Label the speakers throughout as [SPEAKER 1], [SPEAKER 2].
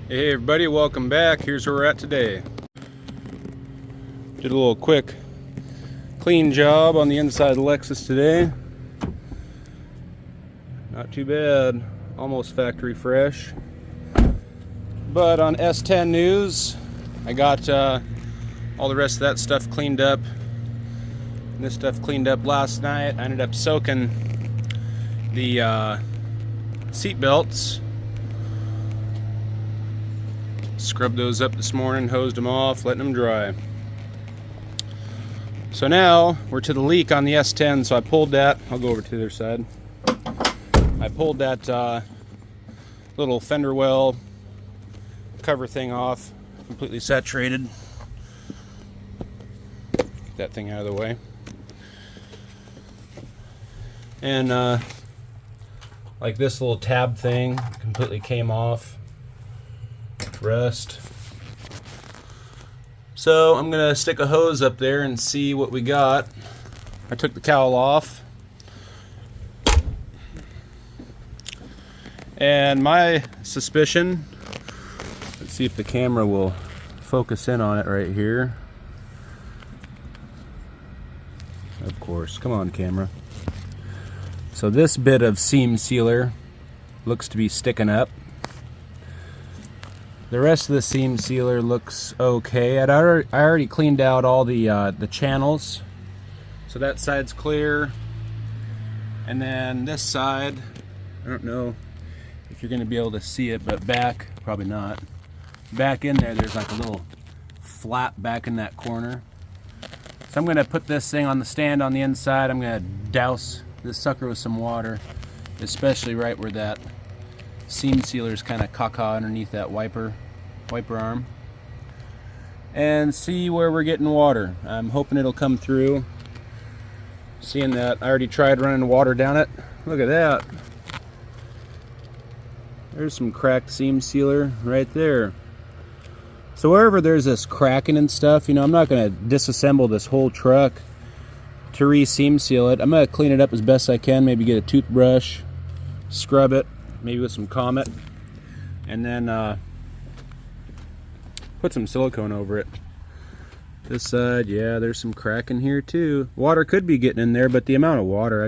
[SPEAKER 1] Hey everybody, welcome back. Here's where we're at today. Did a little quick clean job on the inside of the Lexus today. Not too bad, almost factory fresh. But on S10 news, I got all the rest of that stuff cleaned up. And this stuff cleaned up last night. I ended up soaking the seat belts. Scrubbed those up this morning, hosed them off, letting them dry. So now we're to the leak on the S10. So I pulled that. I'll go over to the other side. I pulled that little fender well cover thing off, completely saturated. Get that thing out of the way. And like this little tab thing completely came off. Rust. So I'm gonna stick a hose up there and see what we got. I took the cowl off, and my suspicion, let's see if the camera will focus in on it right here. Of course, come on camera. So this bit of seam sealer looks to be sticking up. The rest of the seam sealer looks okay. I already cleaned out all the channels, so that side's clear. And then this side, I don't know if you're going to be able to see it, but back, probably not. Back in there's like a little flap back in that corner. So I'm going to put this thing on the stand on the inside. I'm going to douse this sucker with some water, especially right where that seam sealer is kind of caca underneath that wiper arm, and see where we're getting water. I'm hoping it'll come through. Seeing that I already tried running water down it. Look at that. There's some cracked seam sealer right there. So wherever there's this cracking and stuff, you know, I'm not going to disassemble this whole truck to re-seam seal it. I'm going to clean it up as best I can, maybe get a toothbrush, scrub it, maybe with some Comet, and then put some silicone over it. This side, yeah, there's some crack in here too. Water could be getting in there, but the amount of water,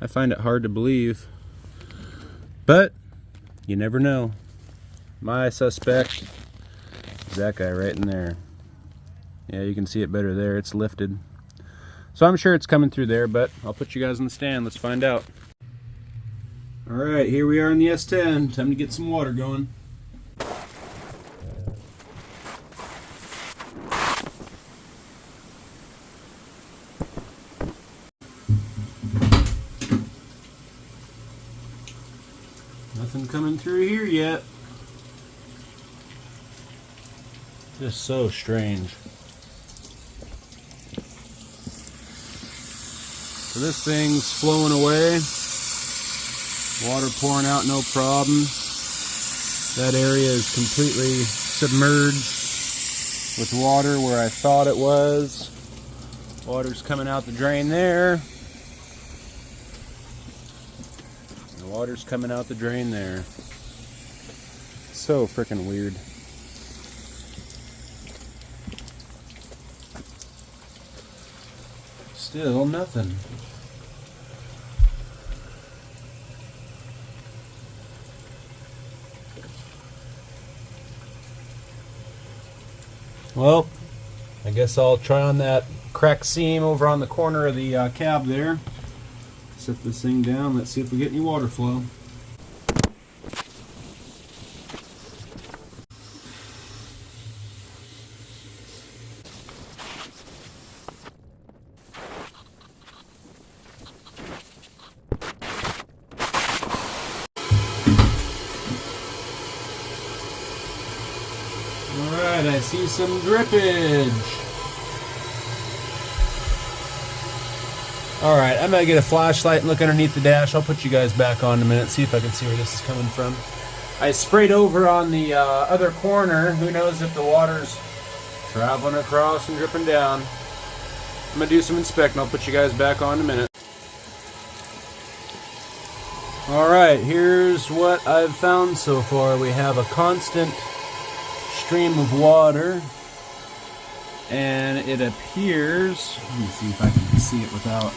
[SPEAKER 1] I find it hard to believe. But you never know. My suspect is that guy right in there. Yeah, you can see it better there. It's lifted. So I'm sure it's coming through there, but I'll put you guys on the stand. Let's find out. Alright, here we are in the S10. Time to get some water going. Nothing coming through here yet. Just so strange. So this thing's flowing away. Water pouring out, no problem. That area is completely submerged with water where I thought it was. Water's coming out the drain there. And water's coming out the drain there. So freaking weird. Still nothing. Well, I guess I'll try on that cracked seam over on the corner of the cab there. Set this thing down. Let's see if we get any water flow. Alright, I see some drippage. Alright, I'm going to get a flashlight and look underneath the dash. I'll put you guys back on in a minute, see if I can see where this is coming from. I sprayed over on the other corner. Who knows if the water's traveling across and dripping down. I'm going to do some inspecting. I'll put you guys back on in a minute. Alright, here's what I've found so far. We have a constant stream of water, and it appears, let me see if I can see it without,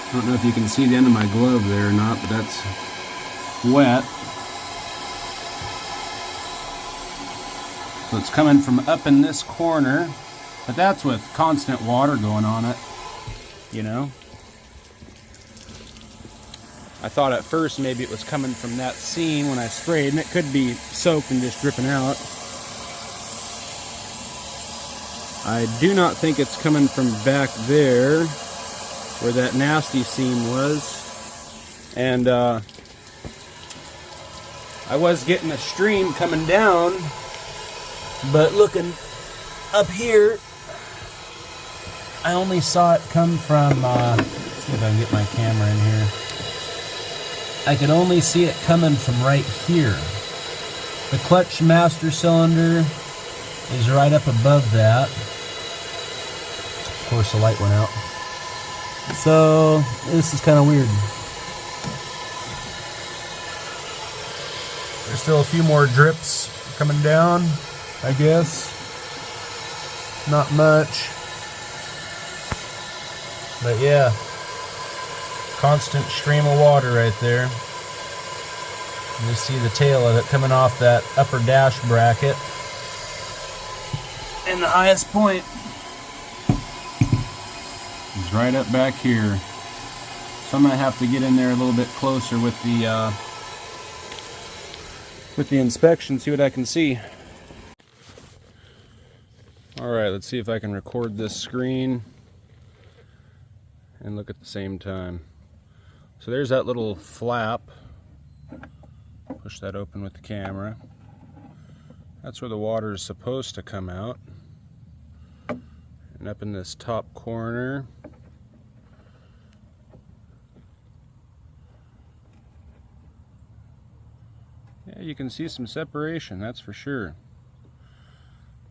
[SPEAKER 1] I don't know if you can see the end of my glove there or not, but that's wet. So it's coming from up in this corner, but that's with constant water going on it, you know. I thought at first maybe it was coming from that seam when I sprayed, and it could be soaked and just dripping out. I do not think it's coming from back there where that nasty seam was. And I was getting a stream coming down, but looking up here, I only saw it come from, let's see if I can get my camera in here. I could only see it coming from right here. The clutch master cylinder is right up above that. Of course, the light went out. So, this is kind of weird. There's still a few more drips coming down, I guess. Not much. But yeah, constant stream of water right there. You see the tail of it coming off that upper dash bracket. And the highest point is right up back here. So I'm going to have to get in there a little bit closer with the inspection, see what I can see. Alright, let's see if I can record this screen and look at the same time. So there's that little flap. Push that open with the camera. That's where the water is supposed to come out. And up in this top corner, yeah, you can see some separation, that's for sure.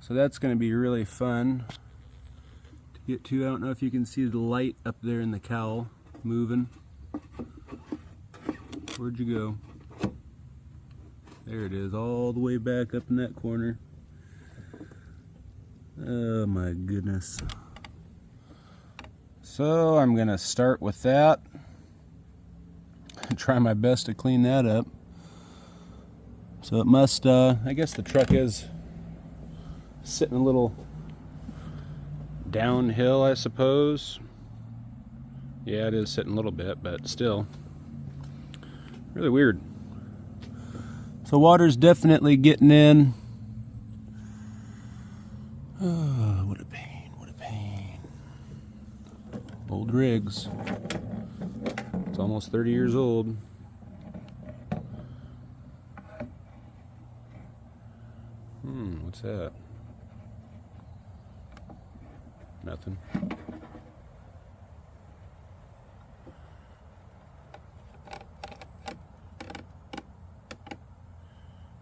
[SPEAKER 1] So that's going to be really fun to get to. I don't know if you can see the light up there in the cowl moving. Where'd you go? There it is, all the way back up in that corner. Oh my goodness. So I'm gonna start with that. Try my best to clean that up. So it must, I guess the truck is sitting a little downhill, I suppose. Yeah, it is sitting a little bit, but still. Really weird. So water's definitely getting in. Oh, what a pain, what a pain. Old rigs. It's almost 30 years old. What's that? Nothing.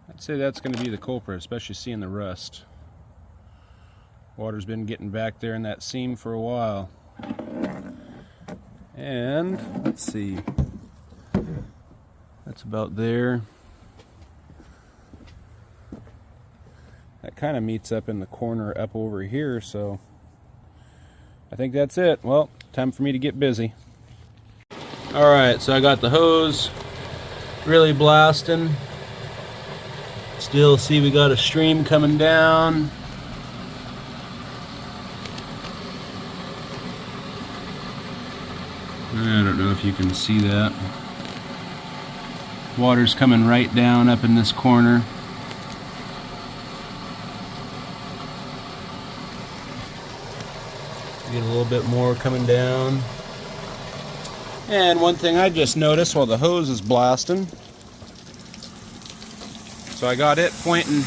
[SPEAKER 1] I'd say that's going to be the culprit, especially seeing the rust. Water's been getting back there in that seam for a while. And let's see, that's about there. That kind of meets up in the corner up over here, so I think that's it. Well, time for me to get busy. Alright, so I got the hose really blasting. Still see we got a stream coming down. I don't know if you can see that. Water's coming right down up in this corner. Get a little bit more coming down. And one thing I just noticed while the hose is blasting, so I got it pointing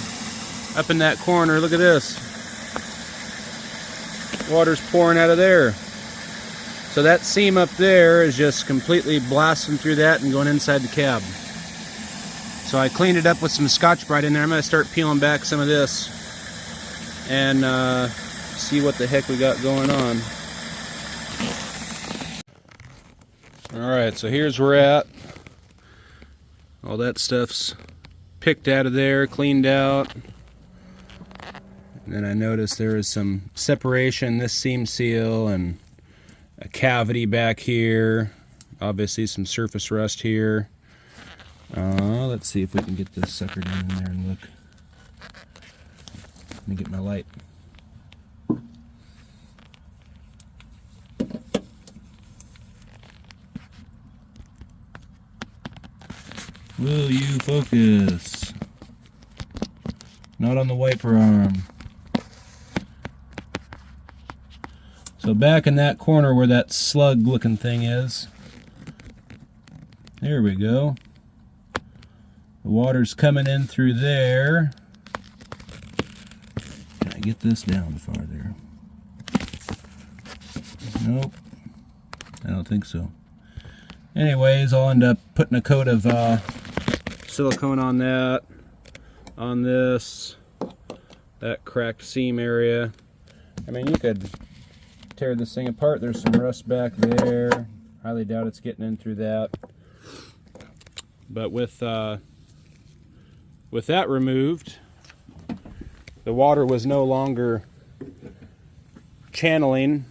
[SPEAKER 1] up in that corner. Look at this. Water's pouring out of there. So that seam up there is just completely blasting through that and going inside the cab. So I cleaned it up with some Scotch-Brite in there. I'm going to start peeling back some of this and see what the heck we got going on. Alright, so here's where we're at. All that stuff's picked out of there, cleaned out. And then I noticed there is some separation in this seam seal and a cavity back here. Obviously some surface rust here. Let's see if we can get this sucker down in there and look. Let me get my light. Will you focus? Not on the wiper arm. So back in that corner where that slug looking thing is, there we go. The water's coming in through there. Can I get this down farther? Nope. I don't think so. Anyways, I'll end up putting a coat of silicone on that, on this, that cracked seam area. I mean, you could tear this thing apart. There's some rust back there. Highly doubt it's getting in through that. But with that removed, the water was no longer channeling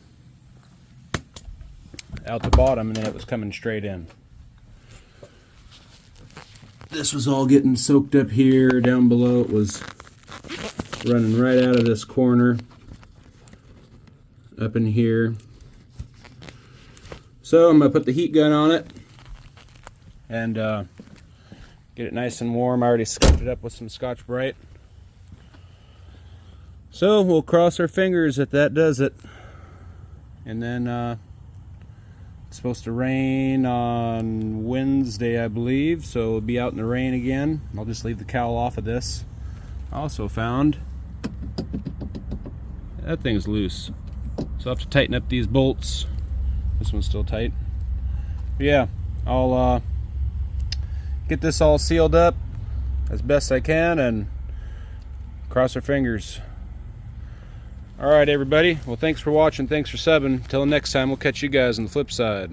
[SPEAKER 1] out the bottom, and then it was coming straight in. This was all getting soaked up here. Down below it was running right out of this corner up in here. So I'm going to put the heat gun on it and get it nice and warm. I already scuffed it up with some Scotch-Brite. So we'll cross our fingers that that does it. And then it's supposed to rain on Wednesday, I believe, so we'll be out in the rain again. I'll just leave the cowl off of this. I also found that thing's loose, so I'll have to tighten up these bolts. This one's still tight. But yeah, I'll get this all sealed up as best I can and cross our fingers. Alright everybody, well thanks for watching, thanks for subbing. Till next time, we'll catch you guys on the flip side.